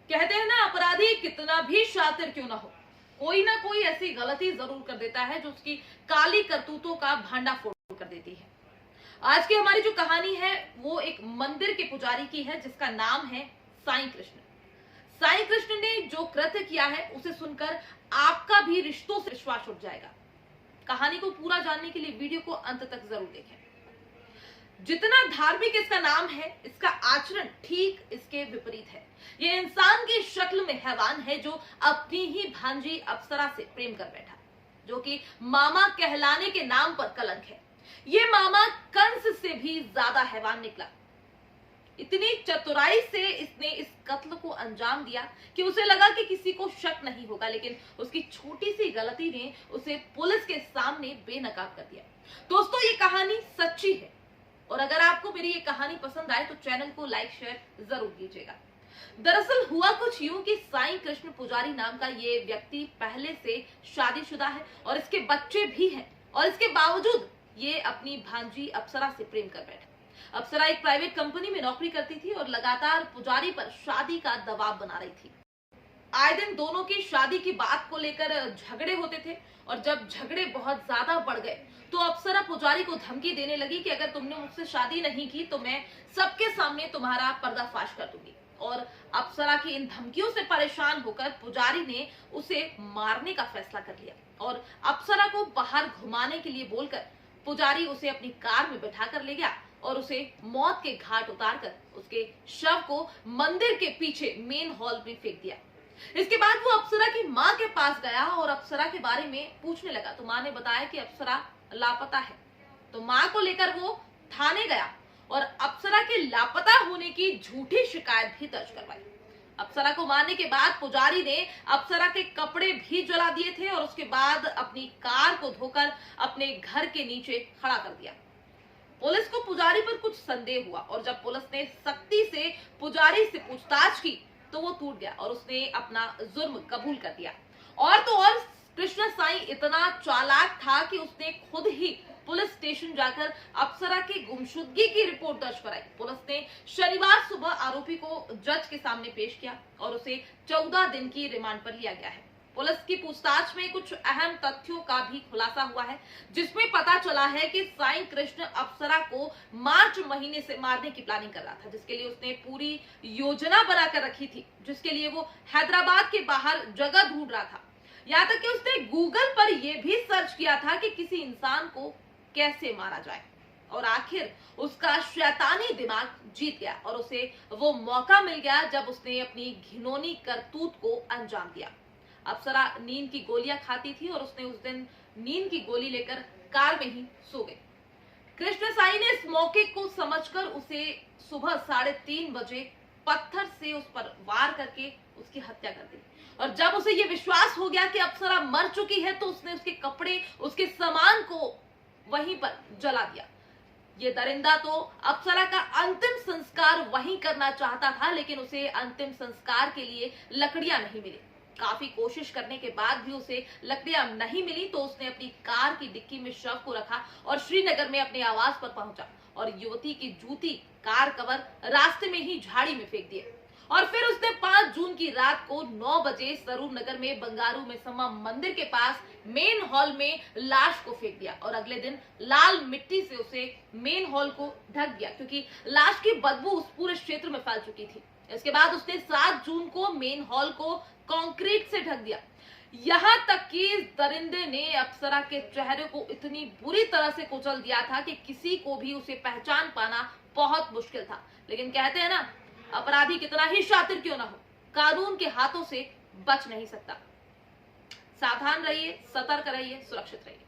कहते हैं ना, अपराधी कितना भी शातिर क्यों ना हो, कोई ना कोई ऐसी गलती जरूर कर देता है जो उसकी काली करतूतों का भांडाफोड़ कर देती है। आज की हमारी जो कहानी है वो एक मंदिर के पुजारी की है जिसका नाम है साईं कृष्ण। साईं कृष्ण ने जो कृत्य किया है उसे सुनकर आपका भी रिश्तों से विश्वास उठ जाएगा। कहानी को पूरा जानने के लिए वीडियो को अंत तक जरूर देखें। जितना धार्मिक इसका नाम है, इसका आचरण ठीक इसके विपरीत है। ये इंसान की शक्ल में हैवान है जो अपनी ही भांजी अप्सरा से प्रेम कर बैठा, जो कि मामा कहलाने के नाम पर कलंक है। ये मामा कंस से भी ज्यादा हैवान निकला। इतनी चतुराई से इसने इस कत्ल को अंजाम दिया कि उसे लगा कि किसी को शक नहीं होगा, लेकिन उसकी छोटी सी गलती ने उसे पुलिस के सामने बेनकाब कर दिया। दोस्तों, ये कहानी सच्ची है और अगर आपको मेरी ये कहानी पसंद आए तो चैनल को लाइक शेयर जरूर कीजिएगा। दरअसल हुआ कुछ यूं कि साईं कृष्ण पुजारी नाम का ये व्यक्ति पहले से शादीशुदा है और इसके बच्चे भी हैं, और इसके बावजूद ये अपनी भांजी अप्सरा से प्रेम कर बैठा। अप्सरा एक प्राइवेट कंपनी में नौकरी करती थी और लगातार पुजारी पर शादी का दबाव बना रही थी। आए दिन दोनों की शादी की बात को लेकर झगड़े होते थे और जब झगड़े बहुत ज्यादा बढ़ गए तो अप्सरा पुजारी को धमकी देने लगी कि अगर तुमने मुझसे शादी नहीं की तो मैं सबके सामने तुम्हारा पर्दाफाश कर दूंगी। और अप्सरा की इन धमकियों से परेशान होकर पुजारी ने उसे मारने का फैसला कर लिया और अप्सरा को बाहर घुमाने के लिए बोलकर पुजारी उसे अपनी कार में बैठा कर ले गया और उसे मौत के घाट उतारकर उसके शव को मंदिर के पीछे मेन हॉल में फेंक दिया। इसके बाद वो अप्सरा की माँ के पास गया और अप्सरा के बारे में पूछने लगा तो माँ ने बताया कि अप्सरा लापता है। तो माँ को लेकर वो थाने गया और अप्सरा के लापता होने की झूठी शिकायत भी दर्ज करवाई। अप्सरा को मारने के बाद पुजारी ने अप्सरा के कपड़े भी जला दिए थे और उसके बाद अपनी कार को धोकर अपने घर के नीचे खड़ा कर दिया। पुलिस को पुजारी पर कुछ संदेह हुआ और जब पुलिस ने सख्ती से पुजारी से पूछताछ की तो वो टूट गया और उसने अपना जुर्म कबूल कर दिया। और तो और कृष्ण साईं इतना चालाक था कि उसने खुद ही पुलिस स्टेशन जाकर अप्सरा की गुमशुदगी की रिपोर्ट दर्ज कराई। पुलिस ने शनिवार सुबह आरोपी को जज के सामने पेश किया और उसे 14 दिन की रिमांड पर लिया गया है। पुलिस की पूछताछ में कुछ अहम तथ्यों का भी खुलासा हुआ है, जिसमें पता चला है कि साईं कृष्ण अप्सरा को मार्च महीने से मारने की प्लानिंग कर रहा था, जिसके लिए उसने पूरी योजना बनाकर रखी थी, जिसके लिए वो हैदराबाद के बाहर जगह ढूंढ रहा था। यहाँ तक कि उसने गूगल पर यह भी सर्च किया था कि किसी इंसान को कैसे मारा जाए, और आखिर उसका शैतानी दिमाग जीत गया और उसे वो मौका मिल गया जब उसने अपनी घिनौनी करतूत को अंजाम दिया। अप्सरा नींद की गोलियां खाती थी और उसने उस दिन नींद की गोली लेकर कार में ही सो गई। कृष्ण साईं ने इस मौके को समझकर उसे सुबह 3:30 बजे पत्थर से उस पर वार करके उसकी हत्या कर दी। और जब उसे ये विश्वास हो गया कि अप्सरा मर चुकी है तो उसने उसके कपड़े, उसके सामान को वहीं पर जला दिया। ये दरिंदा तो अप्सरा का अंतिम संस्कार वहीं करना चाहता था, लेकिन उसे अंतिम संस्कार के लिए लकड़ियां नहीं मिली। काफी कोशिश करने के बाद भी उसे लकड़ियां नहीं मिली तो उसने अपनी कार की डिक्की में शव को रखा और श्रीनगर में अपने आवास पर पहुंचा और युवती की जूती, कार कवर रास्ते में ही झाड़ी में फेंक दिए। और फिर उसने 5 जून की रात को 9 बजे सरूर नगर में बंगारू में समा मंदिर के पास मेन हॉल में लाश को फेंक दिया और अगले दिन लाल मिट्टी से उसे मेन हॉल को ढक दिया, क्योंकि लाश की बदबू उस पूरे क्षेत्र में फैल चुकी थी। इसके बाद उसने 7 जून को मेन हॉल को कंक्रीट से ढक दिया। यहां तक कि इस दरिंदे ने अप्सरा के चेहरे को इतनी बुरी तरह से कुचल दिया था कि किसी को भी उसे पहचान पाना बहुत मुश्किल था। लेकिन कहते हैं ना, अपराधी कितना ही शातिर क्यों ना हो, कानून के हाथों से बच नहीं सकता। सावधान रहिए, सतर्क रहिए, सुरक्षित रहिए।